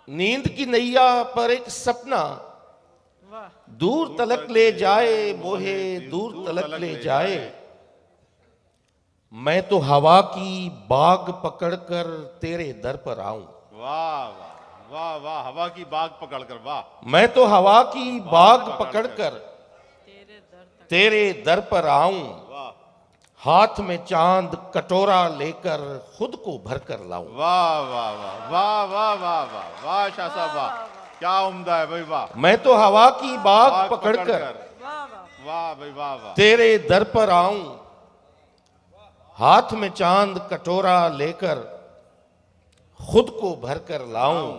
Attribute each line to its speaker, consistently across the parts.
Speaker 1: नींद की नैया पर एक सपना दूर तलक ले जाए, मोहे दूर तलक ले जाए। मैं तो हवा की बाग पकड़कर तेरे दर पर आऊं।
Speaker 2: वाह वाह वाह वाह, हवा की बाग पकड़कर, वाह।
Speaker 1: मैं तो हवा की बाग पकड़कर तेरे दर पर आऊं।
Speaker 2: वाह
Speaker 1: हाथ में चांद कटोरा लेकर खुद को भर कर लाऊं।
Speaker 2: वाह वाह वाह वाह वाह वाह वाह वाह शाह साहब, वाह, क्या उम्दा है भाई, वाह।
Speaker 1: मैं तो हवा की बाग
Speaker 2: बाग
Speaker 1: पकड़कर
Speaker 2: वाह भाई वाह वाह।
Speaker 1: तेरे दर पर आऊं। हाथ में चांद कटोरा लेकर खुद को भर कर लाऊं।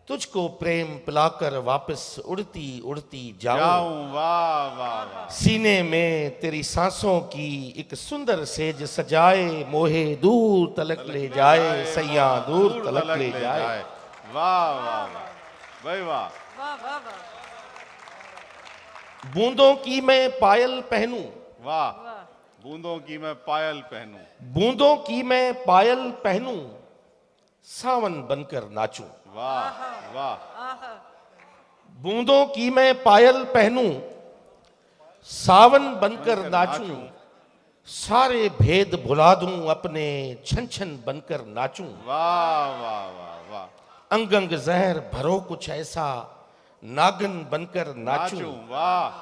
Speaker 1: तुझको प्रेम पिलाकर वापस उड़ती उड़ती जाऊं।
Speaker 2: वाह वाह वाह।
Speaker 1: सीने में तेरी सांसों की एक सुंदर सेज सजाए, मोहे दूर तलक ले जाए, सैया दूर तलक ले जाए।
Speaker 2: वाह वाह वाह भाई वाह।
Speaker 1: बूंदों की मैं पायल पहनूं।
Speaker 2: वाह, बूंदों की मैं पायल पहनूं।
Speaker 1: बूंदों की मैं पायल पहनूं, सावन बनकर नाचूं।
Speaker 2: वाह वाह।
Speaker 1: बूंदों की मैं पायल पहनूं, सावन बनकर नाचूं। सारे भेद भुला दूं, अपने छन छन बनकर नाचूं।
Speaker 2: वाह वाह वाह वाह।
Speaker 1: अंग अंग जहर भरो कुछ ऐसा, नागन बनकर नाचूं।
Speaker 2: वाह।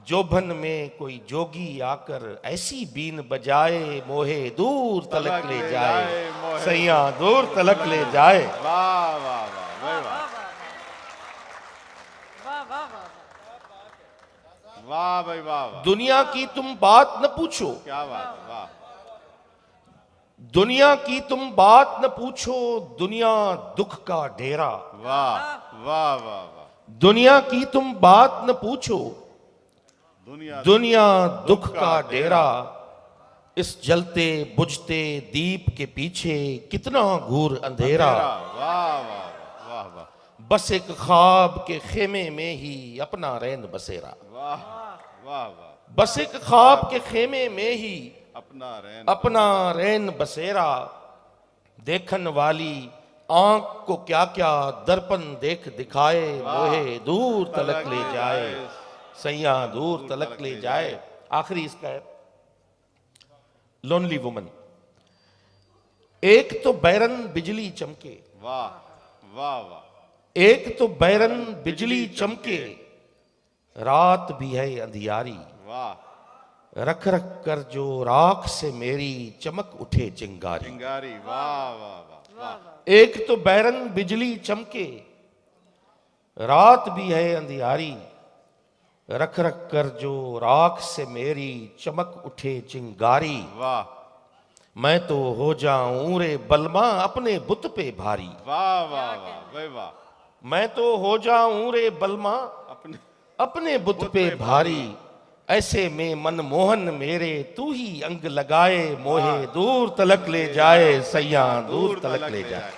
Speaker 1: जोबन में कोई जोगी आकर ऐसी बीन बजाए, मोहे दूर तलक ले जाए, सैया दूर तलक ले जाए।
Speaker 2: वाह वाह वाह भाई वाह। वाह भाई वाह वाह।
Speaker 1: दुनिया की तुम बात न पूछो,
Speaker 2: क्या बात है, वाह।
Speaker 1: दुनिया की तुम बात न पूछो, दुनिया दुख का डेरा।
Speaker 2: वाह वाह वाह वाह।
Speaker 1: दुनिया की तुम बात न पूछो,
Speaker 2: दुनिया
Speaker 1: दुनिया दुख का डेरा। इस जलते बुझते दीप के पीछे कितना घूर अंधेरा।
Speaker 2: वाह वाह वाह वाह।
Speaker 1: बस एक ख्वाब के खेमे में ही अपना रैन बसेरा।
Speaker 2: वाह वाह वाह।
Speaker 1: बस एक ख्वाब के खेमे में ही
Speaker 2: अपना
Speaker 1: रैन बसेरा। देखन वाली आंख को क्या क्या दर्पण देख दिखाए, मोहे दूर तलक ले जाए, सैया दूर तलक ले जाए। आखिरी इसका है लोनली वुमन। एक तो बैरन बिजली चमके।
Speaker 2: वाह वाह वाह।
Speaker 1: एक तो बैरन बिजली चमके, रात भी है अंधियारी।
Speaker 2: वाह।
Speaker 1: रख रख कर जो राख से मेरी चमक उठे चिंगारी।
Speaker 2: चिंगारी, वाह वाह वाह वाह।
Speaker 1: एक तो बैरन बिजली चमके, रात भी है अंधियारी। रख रख कर जो राख से मेरी चमक उठे चिंगारी।
Speaker 2: वाह।
Speaker 1: मैं तो हो जाऊं रे बलमा अपने बुत पे भारी।
Speaker 2: वाह वाह वाह भाई वाह।
Speaker 1: मैं तो हो जाऊं रे बलमा अपने बुत पे भारी। ऐसे में मनमोहन मेरे तू ही अंग लगाए, मोहे दूर तलक ले जाए, सैया दूर तलक ले जाए।